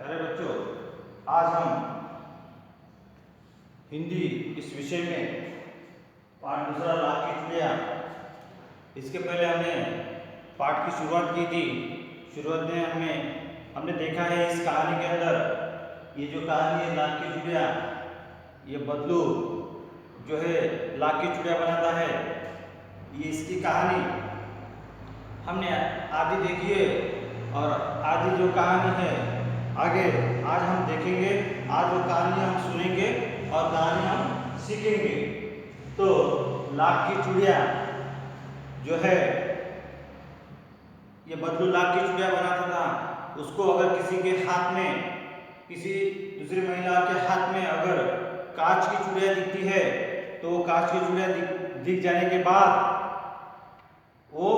प्यारे बच्चों, आज हम हिंदी इस विषय में पाठ दूसरा लाख की चुड़िया। इसके पहले हमने पाठ की शुरुआत की थी। शुरुआत में हमने देखा है इस कहानी के अंदर ये जो कहानी है लाख की चुड़िया, ये बदलू जो है लाख की चुड़िया बनाता है, ये इसकी कहानी हमने आधी देखी है और आधी जो कहानी है आगे आज हम देखेंगे। आज वो कहानी हम सुनेंगे और कहानी हम सीखेंगे। तो लाख की चुड़िया जो है ये बदलू लाख की चुड़िया बनाता था। उसको अगर किसी के हाथ में, किसी दूसरी महिला के हाथ में अगर कांच की चुड़िया दिखती है तो वो कांच की चुड़िया दिख जाने के बाद वो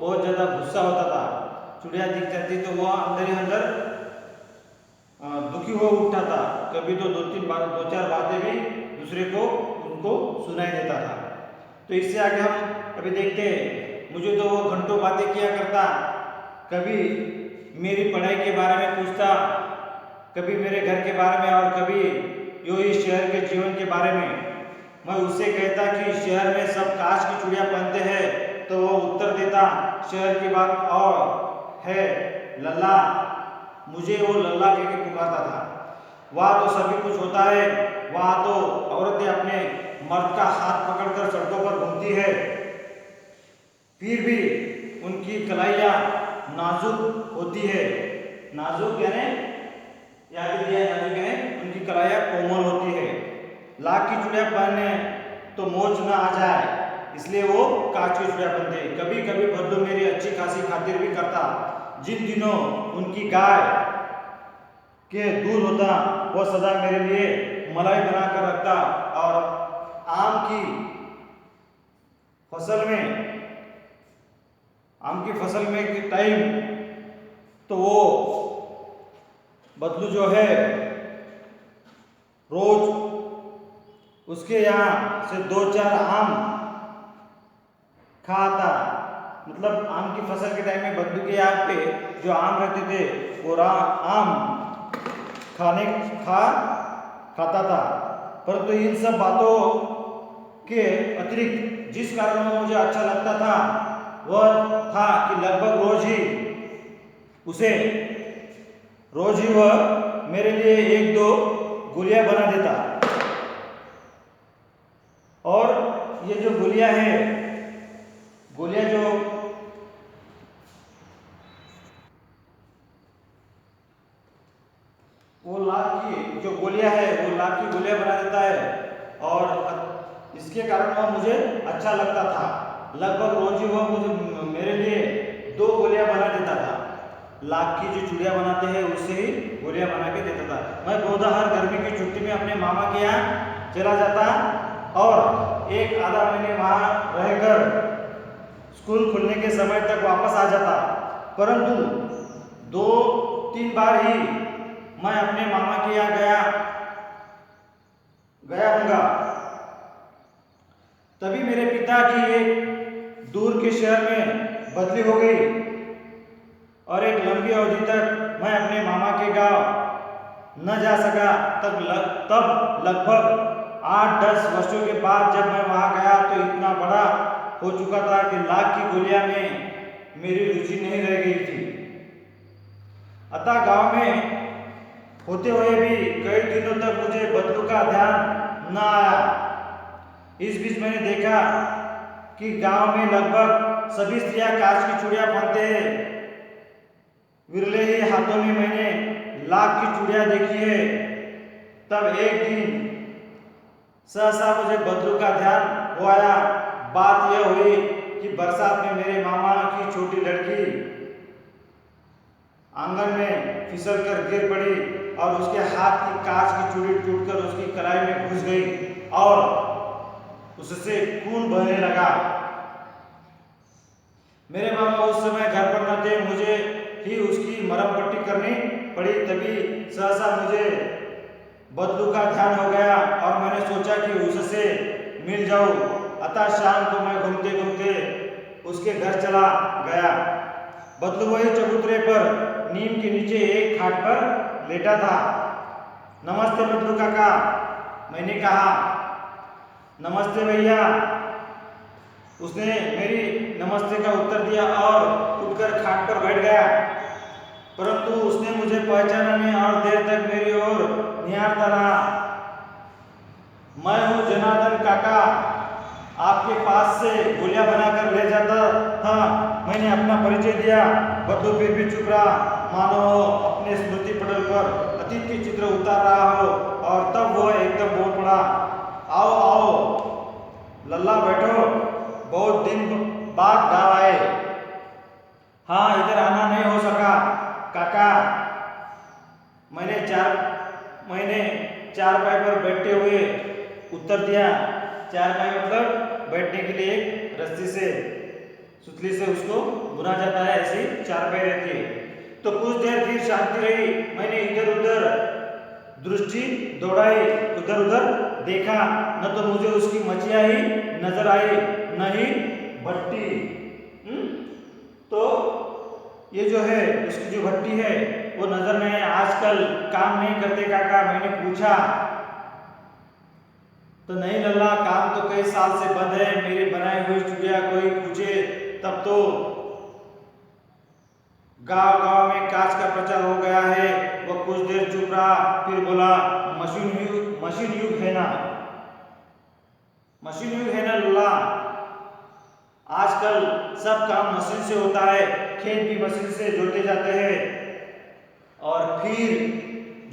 बहुत ज़्यादा गुस्सा होता था। चुड़िया दिख जाती तो वह अंदर ही अंदर दुखी हो उठता था। कभी तो दो चार बातें भी दूसरे को उनको सुनाई देता था। तो इससे आगे हम अभी देखते हैं। मुझे तो वो घंटों बातें किया करता, कभी मेरी पढ़ाई के बारे में पूछता, कभी मेरे घर के बारे में और कभी यो ही शहर के जीवन के बारे में। मैं उससे कहता कि शहर में सब कांच की चुड़िया पहनते हैं, तो वो उत्तर देता शहर की बात और है लल्ला। मुझे वो लल्ला कह के पुकारता था। वहाँ तो सभी कुछ होता है, वहाँ तो औरतें अपने मर्द का हाथ पकड़कर सड़कों पर घूमती है, फिर भी उनकी कलाइयाँ नाजुक होती है। नाजुक यानी याद दिया, नाजुक यानी उनकी कलाइयाँ कोमल होती है। लाख की चुड़िया पहनने तो मौज ना आ जाए, इसलिए वो कांच की चुड़िया पहनते। कभी कभी बदलू मेरी अच्छी खासी खातिर भी करता। जिन दिनों उनकी गाय के दूध होता वो सदा मेरे लिए मलाई बना कर रखता और आम की फसल में के टाइम तो वो बदलू जो है रोज उसके यहाँ से 2-4 आम खाता। मतलब आम की फसल के टाइम में बदलू के यहाँ पे जो आम रहते थे वो आम खाता था। परंतु इन सब बातों के अतिरिक्त जिस कारण में मुझे अच्छा लगता था वह था कि लगभग रोज ही वह मेरे लिए 1-2 गुलिया बना देता। और ये जो गुलिया है, गुलिया जो वो लाख की जो गोलियां है वो लाख की गोलियां बना देता है और इसके कारण वह मुझे अच्छा लगता था। लगभग रोज ही वह मुझे मेरे लिए 2 गोलियां बना देता था। लाख की जो चुड़िया बनाते हैं उससे ही गोलियां बना के देता था। मैं बहुधा हर गर्मी की छुट्टी में अपने मामा के यहाँ चला जाता और 1-आधा महीने वहाँ रहकर स्कूल खुलने के समय तक वापस आ जाता। परंतु 2-3 बार ही मैं अपने मामा के यहाँ गया हूँगा। तभी मेरे पिता की एक दूर के शहर में बदली हो गई और एक लंबी अवधि तक मैं अपने मामा के गांव न जा सका। तब लगभग 8-10 वर्षों के बाद जब मैं वहां गया तो इतना बड़ा हो चुका था कि लाख की गोलियां में मेरी रुचि नहीं रह गई थी। अतः गांव में होते हुए भी कई दिनों तक मुझे बदलू का ध्यान न आया। इस बीच मैंने देखा कि गांव में लगभग सभी स्त्रियां कांच की चूड़ियां पहनते हैं। विरले ही हाथों में मैंने लाख की चूड़ियां देखी है। तब एक दिन सहसा मुझे बदलू का ध्यान हो आया। बात यह हुई कि बरसात में मेरे मामा की छोटी लड़की आंगन में फिसल कर गिर पड़ी और उसके हाथ की कांच की चूड़ी टूटकर उसकी कलाई में घुस गई और उससे खून बहने लगा। मेरे मामा उस समय घर पर न थे, मुझे ही उसकी मरहम पट्टी करनी पड़ी। तभी सहसा मुझे बदलू का ध्यान हो गया और मैंने सोचा कि उससे मिल जाऊं। अतः शाम को मैं घूमते घूमते उसके घर चला गया। बदलू वही चबूतरे पर नीम के नीचे एक खाट पर लेटा था। नमस्ते बदलू काका, मैंने कहा। नमस्ते भैया, उसने मेरी नमस्ते का उत्तर दिया और उठकर खाट पर बैठ गया। परंतु उसने मुझे पहचाना नहीं और देर तक मेरी ओर निहारता रहा। मैं हूँ जनार्दन काका, आपके पास से गोलियां बनाकर ले जाता था। मैंने अपना परिचय दिया। बदलू फिर भी चुप रहा, मानो अपने स्मृति पटल पर अतीत के चित्र उतार रहा हो। और तब वह एकदम बोल पड़ा, आओ आओ लल्ला, बैठो, बहुत दिन बाद गाँव आए। हाँ, इधर आना नहीं हो सका काका। मैंने चारपाई पर बैठते हुए उत्तर दिया। चारपाई मतलब बैठने के लिए एक रस्सी से, सुतली से उसको बुना जाता है, ऐसी चारपाई रहती है। तो कुछ देर फिर शांति रही। मैंने इधर उधर दृष्टि दौड़ाई, उधर उधर देखा। न तो मुझे उसकी मछिया ही नजर आई, न ही भट्टी। तो ये जो है, उसकी जो भट्टी है वो नजर नहीं। आजकल काम नहीं करते काका, मैंने पूछा। तो नहीं लल्ला, काम तो कई साल से बंद है। मेरी बनाई हुई चुड़िया कोई पूछे तब तो गांव गांव में कांच का प्रचार हो गया है। वो कुछ देर चुप रहा, फिर बोला, मशीन युग है ना, मशीन युग है ना लल्ला। आजकल सब काम मशीन से होता है, खेत भी मशीन से जोते जाते हैं। और फिर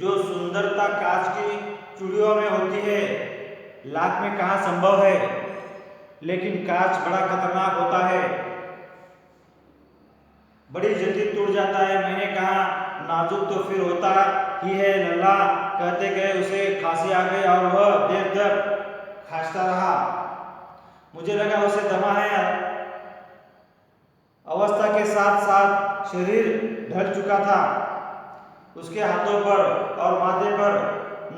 जो सुंदरता कांच की चूड़ियों में होती है, लाख में कहाँ संभव है। लेकिन कांच बड़ा खतरनाक होता है, बड़ी जल्दी टूट जाता है। मैंने कहा, नाजुक तो फिर होता ही है लल्ला। कहते गए उसे खांसी आ गई और वह देर तक खांसता रहा। मुझे लगा उसे दमा है। अवस्था के साथ साथ शरीर ढल चुका था। उसके हाथों पर और माथे पर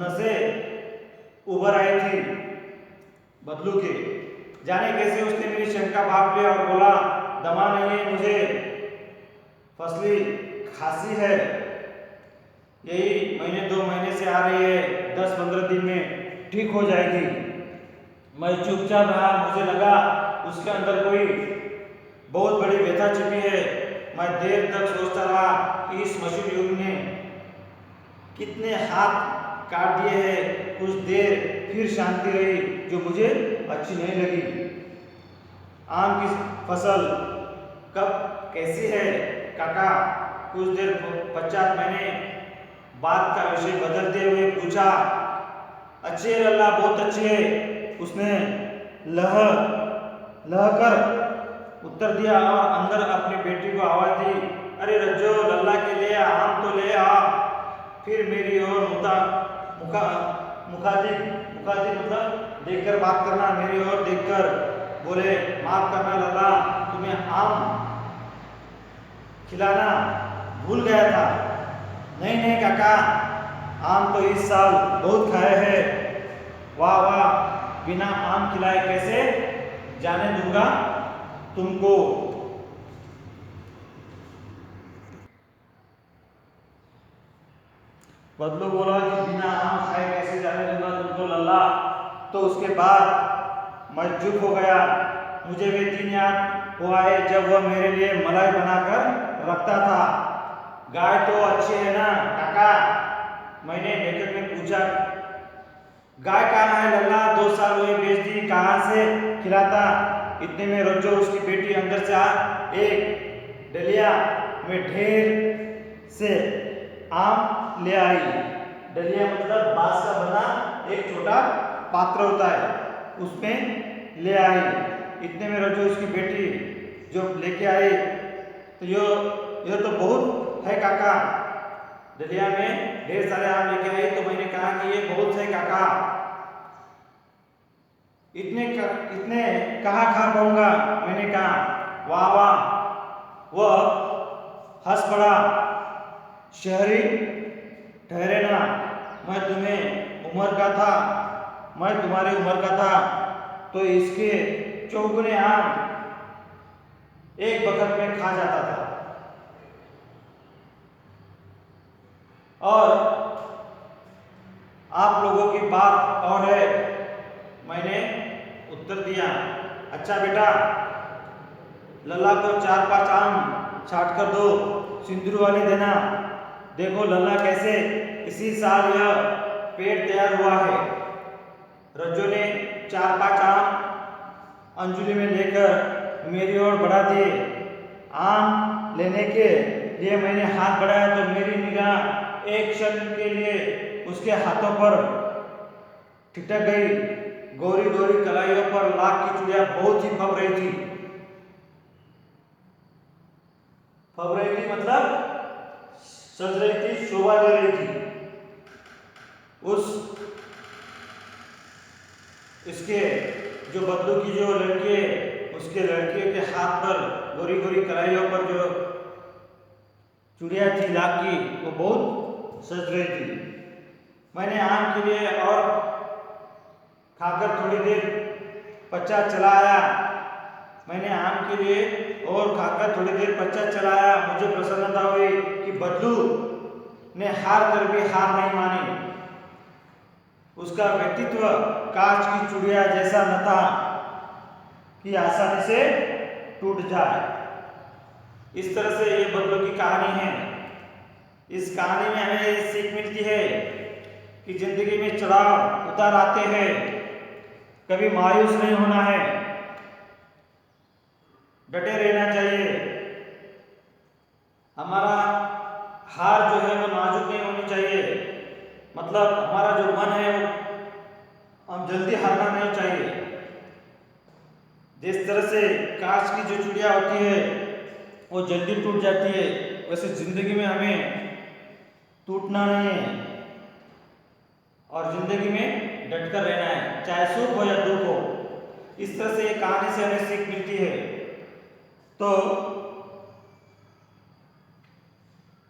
नसें उभर आई थी बदलू के। जाने कैसे उसने मेरी शंका भाप ली और बोला, दमा नहीं है मुझे, फसली खांसी है। यही महीने 2 महीने से आ रही है, 10-15 दिन में ठीक हो जाएगी। मैं चुपचाप रहा। मुझे लगा उसके अंदर कोई बहुत बड़ी व्यथा छिपी है। मैं देर तक सोचता रहा कि इस मशीन युग ने कितने हाथ काट दिए हैं। कुछ देर फिर शांति रही, जो मुझे अच्छी नहीं लगी। आम की फसल कब कैसी है काका? कुछ देर पश्चात मैंने बात का विषय बदलते हुए पूछा। अच्छी है लल्ला, बहुत अच्छी है, उसने लह कर उत्तर दिया और अंदर अपनी बेटी को आवाज दी, अरे रज्जो, लल्ला के लिए आम तो ले आ। फिर मेरी ओर मुखातिब मतलब देखकर बात करना, मेरी ओर देखकर बोले, माफ करना लल्ला, तुम्हें आम खिलाना भूल गया था। नहीं नहीं काका, आम तो इस साल बहुत खाए हैं। वाह वाह, बिना आम खिलाए कैसे जाने दूंगा तुमको। बदलू बोला कि बिना आम खाए कैसे जाने दूंगा तुमको लल्ला। तो उसके बाद मैं चुप हो गया। मुझे वे दिन याद हुआ है जब वह मेरे लिए मलाई बनाकर रखता था। गाय तो अच्छी है ना काका? मैंने लेखक ने पूछा। गाय कहाँ है लल्ला? 2 साल हुए बेच दी, कहाँ से खिलाता? इतने में रोजो उसकी बेटी अंदर से एक डलिया में ढेर से आम ले आई। डलिया मतलब बांस का बना एक छोटा पात्र होता है, उसमें ले आई। इतने में रोजो उसकी बेटी जो लेके आई, तो ये तो बहुत है काका। डलिया में ढेर सारे आम लेके आई। तो मैंने कहा कि ये बहुत है काका, इतने कहाँ खा पाऊंगा। मैंने कहा, वाह वाह। वह हंस पड़ा, शहरी ठहरे ना, मैं तुम्हारी उम्र का था तो इसके चौगुने आम एक वक्त में खा जाता था। और आप लोगों की बात और है, मैंने उत्तर दिया। अच्छा बेटा, लल्ला को 4-5 आम छाट कर दो, सिंदूर वाली देना। देखो लल्ला कैसे इसी साल यह पेड़ तैयार हुआ है। रज्जो ने 4-5 आम अंजुली में लेकर मेरी ओर बढ़ा दिए। आम लेने के लिए मैंने हाथ बढ़ाया तो मेरी निगाह एक क्षण के लिए उसके हाथों पर ठिठक गई। गोरी गोरी कलाइयों पर लाख की चूड़ियां बहुत ही फब रही थी। फब रही थी मतलब सज रही थी, शोभा दे रही थी। इसके जो बदलू की जो लड़की है, उसके लड़के के हाथ पर गोरी गोरी कलाइयों पर जो चूड़ियां थी लाख की, वो बहुत सज रही थी। मैंने आम के लिए और खाकर थोड़ी देर पश्चात चला आया। मैंने आम के लिए और खाकर थोड़ी देर पश्चात चला आया। मुझे प्रसन्नता हुई कि बदलू ने हार कर भी हार नहीं मानी। उसका व्यक्तित्व कांच की चूड़िया जैसा न था कि आसानी से टूट जाए। इस तरह से ये बदलू की कहानी है। इस कहानी में हमें ये सीख मिलती है कि जिंदगी में चढ़ाव उतार आते हैं, कभी मायूस नहीं होना है, डटे रहना चाहिए। हमारा हार जो है वो नाजुक नहीं होनी चाहिए, मतलब हमारा जो मन है वो हम जल्दी हारना नहीं चाहिए। जिस तरह से कांच की जो चूड़िया होती है वो जल्दी टूट जाती है, वैसे जिंदगी में हमें टूटना नहीं है और जिंदगी में डटकर रहना है, चाहे सुख हो या दुख हो। इस तरह से कहानी से हमें सीख मिलती है। तो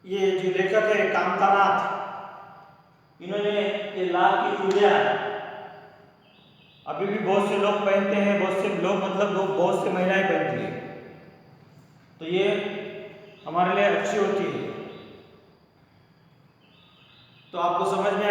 ये जो लेखक है कामतानाथ, इन्होंने ये लाख की चूड़िया अभी भी बहुत से लोग पहनते हैं, बहुत से लोग मतलब लोग बहुत से महिलाएं पहनती है, तो ये हमारे लिए अच्छी होती है। तो आपको समझ में